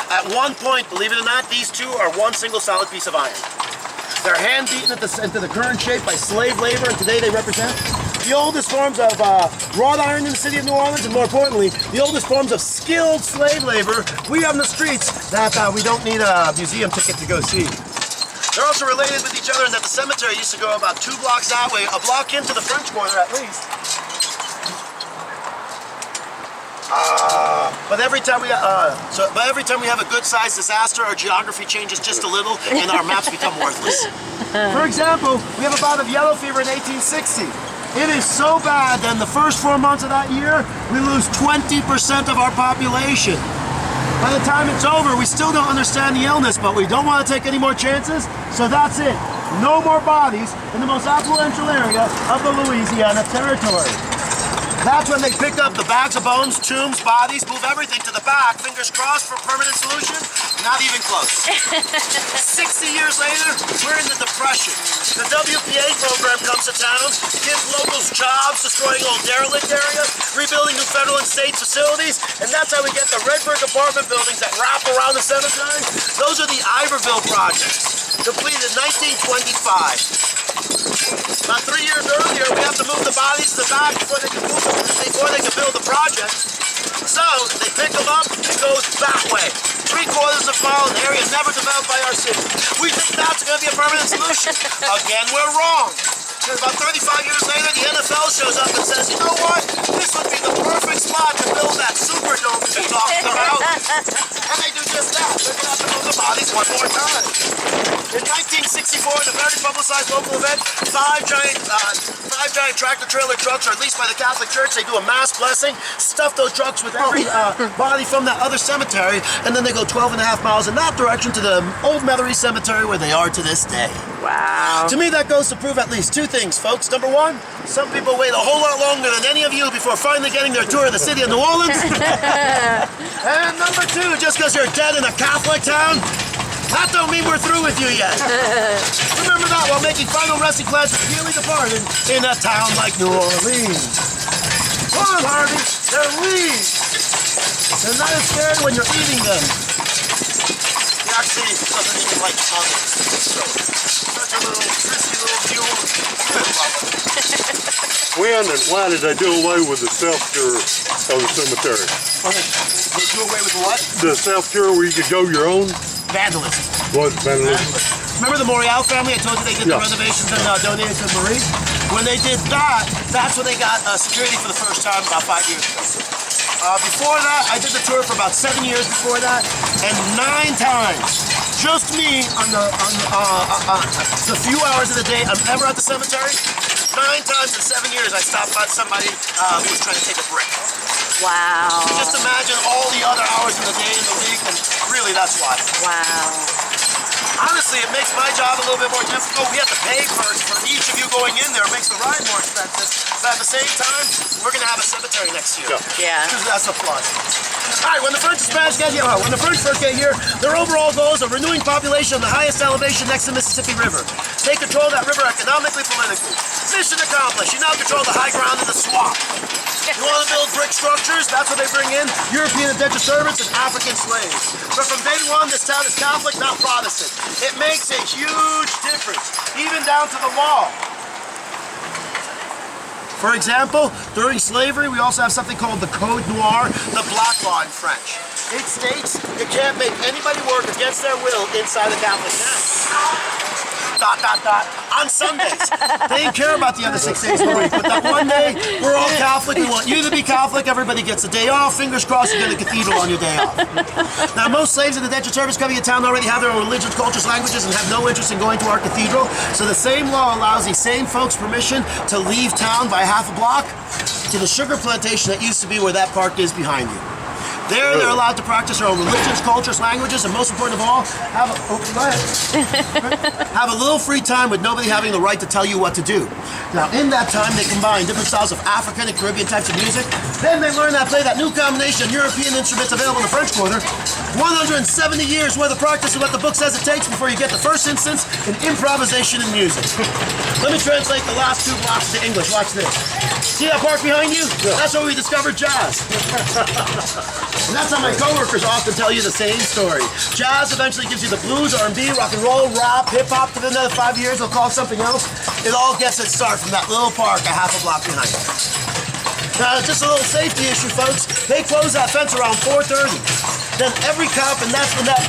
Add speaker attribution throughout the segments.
Speaker 1: At one point, believe it or not, these two are one single solid piece of iron. They're hand beaten into the current shape by slave labor, and today they represent the oldest forms of wrought iron in the city of New Orleans, and more importantly, the oldest forms of skilled slave labor we have in the streets that we don't need a museum ticket to go see. They're also related with each other in that the cemetery used to go about 2 blocks that way, a block into the French Quarter at least. But every time we have a good-sized disaster, our geography changes just a little, and our maps become worthless. For example, we have a bout of yellow fever in 1860. It is so bad that in the first 4 months of that year, we lose 20% of our population. By the time it's over, we still don't understand the illness, but we don't want to take any more chances, so that's it. No more bodies in the most affluential area of the Louisiana Territory. That's when they pick up the bags of bones, tombs, bodies, move everything to the back, fingers crossed for permanent solution. Not even close. 60 years later, we're in the Depression. The WPA program comes to town, gives locals jobs, destroying old derelict areas, rebuilding new federal and state facilities, and that's how we get the red brick apartment buildings that wrap around the cemetery. Those are the Iberville projects, completed in 1925. About 3 years earlier, we have to move the bodies to the back before they can build the project. So they pick them up and goes that way. 3/4 of a mile in an area never developed by our city. We think that's going to be a permanent solution. Again, we're wrong. Because about 35 years later, the NFL shows up and says, you know what? This would be the perfect spot to build that Superdome that you're talking about. And they do just that. They're going to have to move the bodies one more time. In 1964, in a very publicized local event, five giant tractor-trailer trucks are leased by the Catholic Church. They do a mass blessing, stuff those trucks with every body from that other cemetery, and then they go 12.5 miles in that direction to the old Metairie Cemetery where they are to this day.
Speaker 2: Wow.
Speaker 1: To me, that goes to prove at least 2 things, folks. Number 1, some people wait a whole lot longer than any of you before finally getting their tour of the city of New Orleans. And number 2, just because you're dead in a Catholic town, that don't mean we're through with you yet. Remember that while making final resting plans with dearly departed in a town like New Orleans. Come on, Harvey, they're leaves. They're not as scary when you're eating them. He actually doesn't even like tongues. So, such a little prissy little mule.
Speaker 3: When and why did they do away with the self-cure of the cemetery?
Speaker 1: They do away with what?
Speaker 3: The self-cure where you could go your own?
Speaker 1: Vandalism.
Speaker 3: What? Vandalism?
Speaker 1: Remember the Morial family? I told you they did the renovations and donated to Marie? When they did that, that's when they got security for the first time about 5 years ago. Before that, I did the tour for about 7 years before that, and 9 times, just me on the few hours of the day I'm ever at the cemetery, 9 times in 7 years I stopped by somebody who was trying to take a break.
Speaker 2: Wow.
Speaker 1: So just imagine all the other hours in the day in the week, and really that's why.
Speaker 2: Wow.
Speaker 1: Honestly, it makes my job a little bit more difficult. We have to pay for each of you going in there. It makes the ride more expensive. But at the same time, we're going to have a cemetery next year.
Speaker 2: Yeah.
Speaker 1: Because that's a plus. All right, when the French first get here, their overall goal is a renewing population on the highest elevation next to the Mississippi River. Take control of that river economically, politically. Mission accomplished. You now control the high ground in the swamp. You want to build brick structures? That's what they bring in. European indentured servants and African slaves. But from day one, this town is Catholic, not Protestant. It makes a huge difference, even down to the law. For example, during slavery, we also have something called the Code Noir, the black law in French. It states you can't make anybody work against their will inside the Catholic town. ... on Sundays. They didn't care about the other 6 days of the week, but that one day, we're all Catholic, we want you to be Catholic, everybody gets a day off, fingers crossed you get a cathedral on your day off. Now, most slaves in the indentured service coming to town already have their own religions, cultures, languages, and have no interest in going to our cathedral, so the same law allows these same folks permission to leave town by half a block to the sugar plantation that used to be where that park is behind you. There, they're allowed to practice their own religions, cultures, languages, and most important of all, have a little free time with nobody having the right to tell you what to do. Now, in that time, they combine different styles of African and Caribbean types of music. Then they learn how to play that new combination of European instruments available in the French Quarter. 170 years worth of practice is what the book says it takes before you get the first instance in improvisation in music. Let me translate the last 2 blocks to English. Watch this. See that park behind you?
Speaker 3: Yeah.
Speaker 1: That's where we discovered jazz. And that's how my coworkers often tell you the same story. Jazz eventually gives you the blues, R&B, rock and roll, rap, hip hop. For another 5 years, they'll call it something else. It all gets its start from that little park a half a block behind. Now, just a little safety issue, folks. They close that fence around 4:30. Then every cop, and that's when that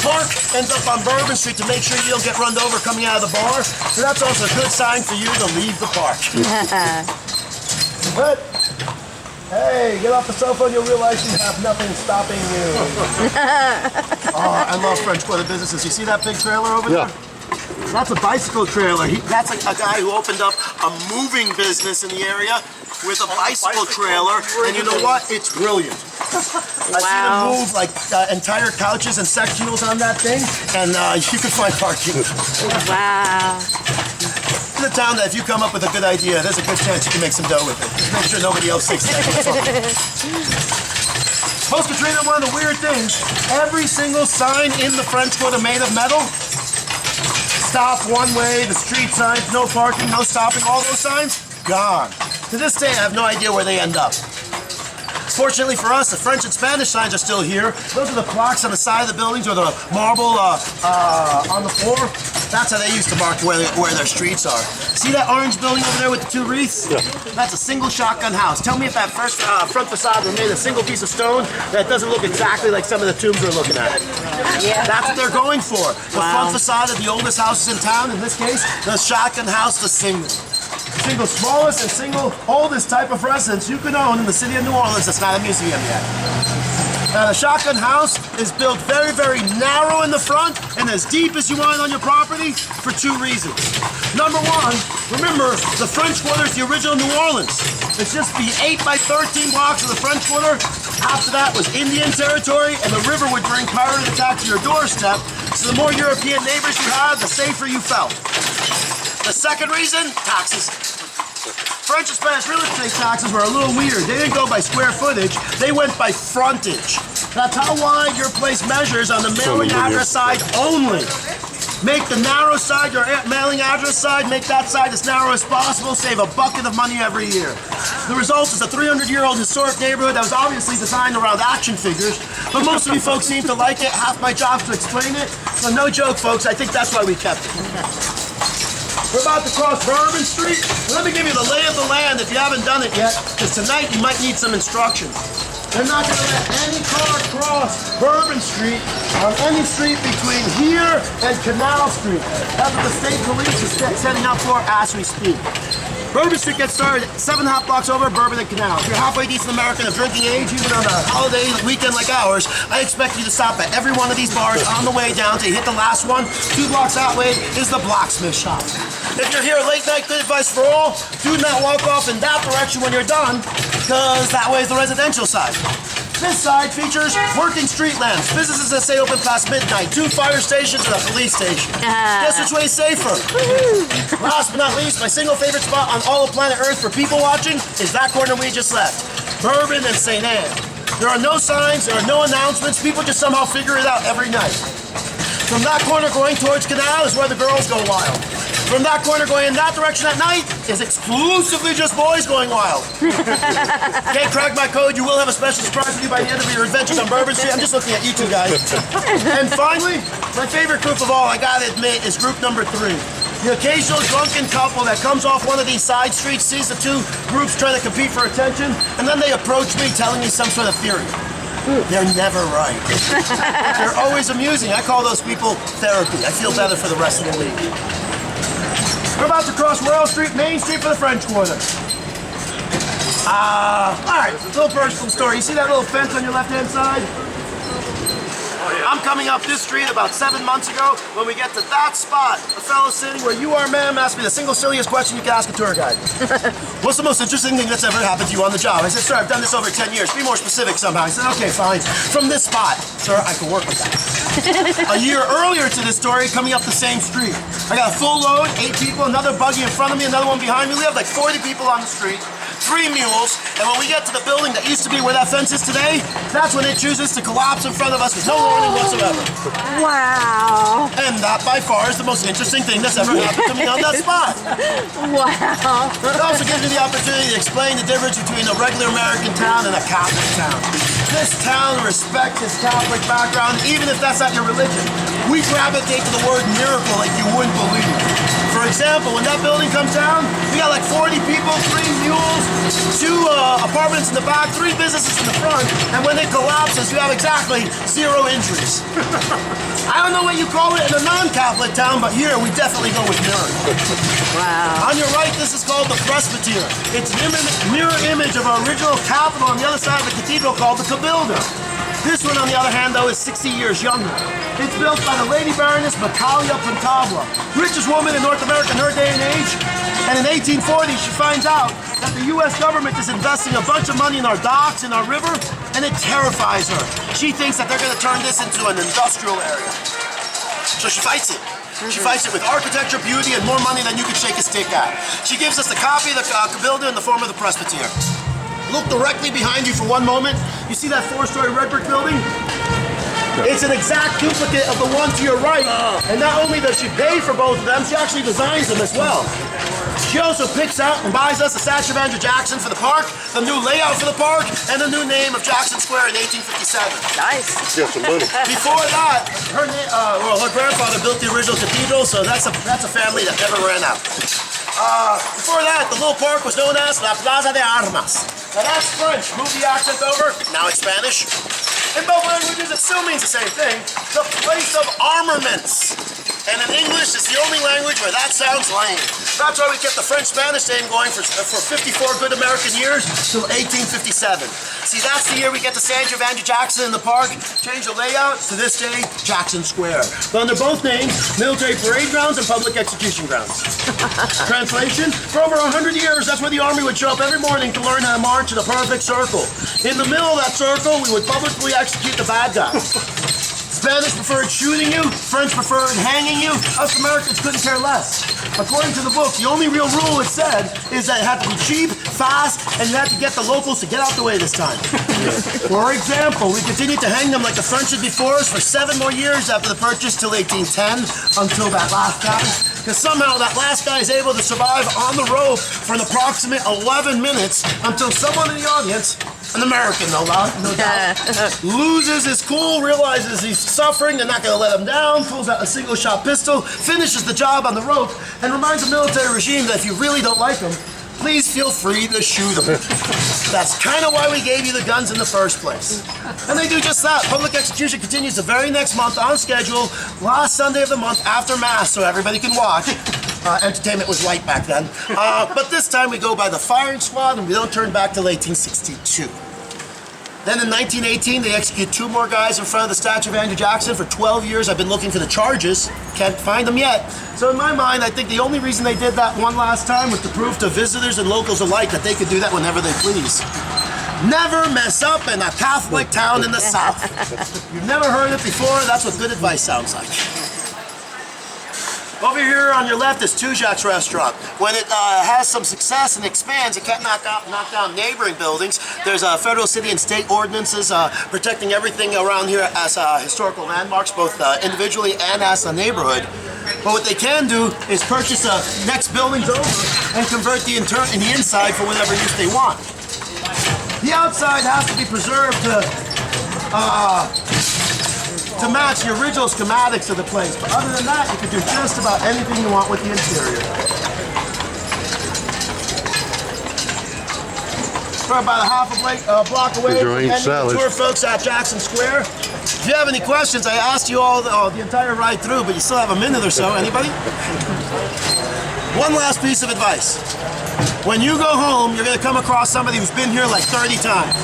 Speaker 1: park ends up on Bourbon Street to make sure you don't get run over coming out of the bar. So that's also a good sign for you to leave the park. But, hey, get off the cell phone, you'll realize you have nothing stopping you. Oh, I love French Quarter businesses. You see that big trailer over there? That's a bicycle trailer. That's a guy who opened up a moving business in the area with a bicycle trailer. And you know what? It's brilliant. I've seen him move like entire couches and sectionals on that thing, and you can find parking.
Speaker 2: Wow.
Speaker 1: In the town that if you come up with a good idea, there's a good chance you can make some dough with it. Just make sure nobody else thinks that's what's on. Most Katrina, one of the weird things, every single sign in the French Quarter made of metal, stop one way, the street signs, no parking, no stopping, all those signs, gone. To this day, I have no idea where they end up. Fortunately for us, the French and Spanish signs are still here. Those are the plaques on the side of the buildings or the marble on the floor. That's how they used to mark where their streets are. See that orange building over there with the two wreaths?
Speaker 3: Yeah.
Speaker 1: That's a single shotgun house. Tell me if that first front facade were made of a single piece of stone that doesn't look exactly like some of the tombs we're looking at.
Speaker 2: Yeah.
Speaker 1: That's what they're going for. The front facade of the oldest houses in town, in this case, the shotgun house, the single. Single smallest and single oldest type of residence you can own in the city of New Orleans that's not a museum yet. Now the shotgun house is built very, very narrow in the front and as deep as you want on your property for two reasons. Number one, remember the French Quarter is the original New Orleans. It's just the 8 by 13 blocks of the French Quarter. After that was Indian territory and the river would bring pirate attack to your doorstep. So the more European neighbors you had, the safer you felt. The second reason, taxes. French and Spanish real estate taxes were a little weird. They didn't go by square footage, they went by frontage. That's how wide your place measures on the mailing address side only. Make the narrow side your mailing address side, make that side as narrow as possible, save a bucket of money every year. The result is a 300-year-old historic neighborhood that was obviously designed around action figures, but most of you folks seem to like it. Half my job is to explain it. So no joke, folks, I think that's why we kept it. We're about to cross Bourbon Street. Let me give you the lay of the land if you haven't done it yet, because tonight you might need some instruction. They're not going to let any car cross Bourbon Street on any street between here and Canal Street. That's what the state police is setting up for as we speak. Bourbon Street gets started 7.5 blocks over Bourbon and Canal. If you're halfway decent American of drinking age, even on a holiday weekend like ours, I expect you to stop at every one of these bars on the way down till you hit the last one. 2 blocks that way is the blacksmith shop. If you're here late night, good advice for all, do not walk off in that direction when you're done, because that way is the residential side. This side features working street lamps, businesses that stay open past midnight, 2 fire stations and a police station. Guess which way is safer? Last but not least, my single favorite spot on all of planet Earth for people watching is that corner we just left, Bourbon and St. Anne. There are no signs, there are no announcements, people just somehow figure it out every night. From that corner going towards Canal is where the girls go wild. From that corner going in that direction at night is exclusively just boys going wild. Can't crack my code, you will have a special surprise for you by the end of your adventures on Bourbon Street. I'm just looking at you two guys. And finally, my favorite group of all, I gotta admit, is group number 3. The occasional drunken couple that comes off one of these side streets, sees the two groups trying to compete for attention, and then they approach me telling me some sort of theory. They're never right. They're always amusing. I call those people therapy. I feel better for the rest of the week. We're about to cross Royal Street, Main Street for the French Quarter. Alright, little personal story. You see that little fence on your left-hand side? I'm coming up this street about 7 months ago. When we get to that spot, a fellow sitting where you are, ma'am, asked me the single silliest question you can ask a tour guide. What's the most interesting thing that's ever happened to you on the job? I said, sir, I've done this over 10 years. Be more specific somehow. He said, okay, fine. From this spot. Sir, I can work with that. A year earlier to this story, coming up the same street. I got a full load, 8 people, another buggy in front of me, another one behind me. We have like 40 people on the street. 3 mules, and when we get to the building that used to be where that fence is today, that's when it chooses to collapse in front of us with no warning whatsoever.
Speaker 2: Wow.
Speaker 1: And that by far is the most interesting thing that's ever happened to me on that spot.
Speaker 2: Wow.
Speaker 1: It also gives me the opportunity to explain the difference between a regular American town and a Catholic town. This town respects its Catholic background, even if that's not your religion. We gravitate to the word miracle like you wouldn't believe. For example, when that building comes down, we got like 40 people, 3 mules, 2 apartments in the back, 3 businesses in the front, and when it collapses, you have exactly 0 injuries. I don't know what you call it in a non-Catholic town, but here we definitely go with miracle.
Speaker 2: Wow.
Speaker 1: On your right, this is called the Presbytere. It's an mirror image of our original capital on the other side of the cathedral called the Cabildo. This one, on the other hand, though, is 60 years younger. It's built by the Lady Baroness Bacalia Pontabla, richest woman in North America in her day and age. And in 1840, she finds out that the U.S. government is investing a bunch of money in our docks, in our river, and it terrifies her. She thinks that they're going to turn this into an industrial area. So she fights it. She fights it with architecture, beauty, and more money than you can shake a stick at. She gives us a copy of the Cabildo in the form of the Presbytere. Look directly behind you for one moment. You see that 4-story red brick building? It's an exact duplicate of the one to your right. And not only does she pay for both of them, she actually designs them as well. She also picks out and buys us a statue of Andrew Jackson for the park, the new layout for the park, and the new name of Jackson Square in 1857.
Speaker 2: Nice.
Speaker 3: Just a little.
Speaker 1: Before that, her grandfather built the original cathedral, so that's a family that never ran out. Before that, the little park was known as La Plaza de Armas. Now that's French. Move the accent over. Now it's Spanish. In both languages, it still means the same thing. The place of armaments. And in English, it's the only language where that sounds lame. That's why we kept the French-Spanish name going for 54 good American years till 1857. See, that's the year we get the statue of Andrew Jackson in the park, change the layout, to this day, Jackson Square. But under both names, military parade grounds and public execution grounds. Translation, for over 100 years, that's where the army would show up every morning to learn how to march in a perfect circle. In the middle of that circle, we would publicly execute the bad guys. Spanish preferred shooting you, French preferred hanging you, us Americans couldn't care less. According to the book, the only real rule it said is that it had to be cheap, fast, and you had to get the locals to get out the way this time. For example, we continued to hang them like the French did before us for 7 more years after the purchase till 1810, until that last guy. Because somehow that last guy is able to survive on the rope for an approximate 11 minutes until someone in the audience, an American no doubt, loses his cool, realizes he's suffering, they're not going to let him down, pulls out a single-shot pistol, finishes the job on the rope, and reminds the military regime that if you really don't like him, please feel free to shoot him. That's kind of why we gave you the guns in the first place. And they do just that. Public execution continues the very next month on schedule, last Sunday of the month after Mass, so everybody can watch. Entertainment was light back then. But this time we go by the firing squad and we don't turn back till 1862. Then in 1918, they execute 2 more guys in front of the statue of Andrew Jackson. For 12 years, I've been looking for the charges. Can't find them yet. So in my mind, I think the only reason they did that one last time was to prove to visitors and locals alike that they could do that whenever they please. Never mess up in a Catholic town in the South. You've never heard it before, that's what good advice sounds like. Over here on your left is Tujak's restaurant. When it has some success and expands, it can't knock down neighboring buildings. There's federal, city, and state ordinances protecting everything around here as historical landmarks, both individually and as a neighborhood. But what they can do is purchase the next buildings over and convert the inside for whatever use they want. The outside has to be preserved to match the original schematics of the place. But other than that, you can do just about anything you want with the interior. We're about a half a block away from the tour folks at Jackson Square. If you have any questions, I asked you all the entire ride through, but you still have a minute or so. Anybody? One last piece of advice. When you go home, you're going to come across somebody who's been here like 30 times.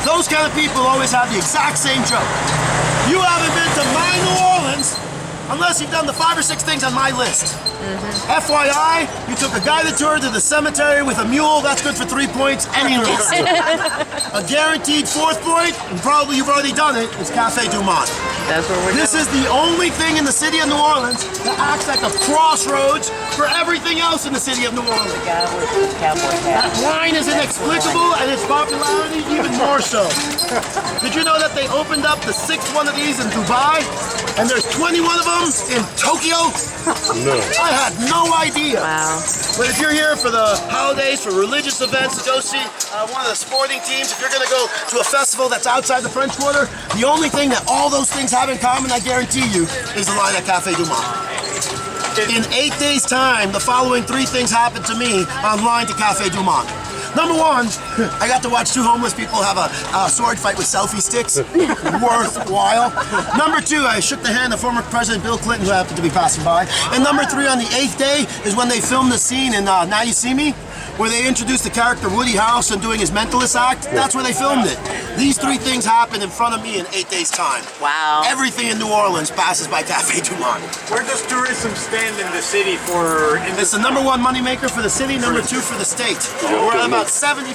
Speaker 1: Those kind of people always have the exact same joke. You haven't been to my New Orleans, unless you've done the 5 or 6 things on my list. FYI, you took a guided tour to the cemetery with a mule, that's good for 3 points, any list. A guaranteed 4th point, and probably you've already done it, is Cafe Du Monde.
Speaker 2: That's what we're
Speaker 1: This
Speaker 2: doing.
Speaker 1: is the only thing in the city of New Orleans that acts like a crossroads for everything else in the city of New Orleans.
Speaker 2: Guy with the cowboy hat.
Speaker 1: That wine is inexplicable and its popularity even more so. Did you know that they opened up the 6th one of these in Dubai? And there's 21 of them in Tokyo?
Speaker 3: No.
Speaker 1: I had no idea.
Speaker 2: Wow.
Speaker 1: But if you're here for the holidays, for religious events, to go see one of the sporting teams, if you're going to go to a festival that's outside the French Quarter, the only thing that all those things have in common, I guarantee you, is the line at Cafe Du Monde. In 8 days' time, the following 3 things happened to me online to Cafe Du Monde. Number 1, I got to watch 2 homeless people have a sword fight with selfie sticks. Worthwhile. Number 2, I shook the hand of former President Bill Clinton, who happened to be passing by. And number 3, on the 8th day, is when they filmed the scene in Now You See Me, where they introduced the character Woody Harrelson doing his Mentalist act. That's where they filmed it. These 3 things happened in front of me in 8 days' time.
Speaker 2: Wow.
Speaker 1: Everything in New Orleans passes by Cafe Du Monde.
Speaker 4: Where does tourism stand in the city for?
Speaker 1: It's the number 1 moneymaker for the city, number 2 for the state. We're at about 70.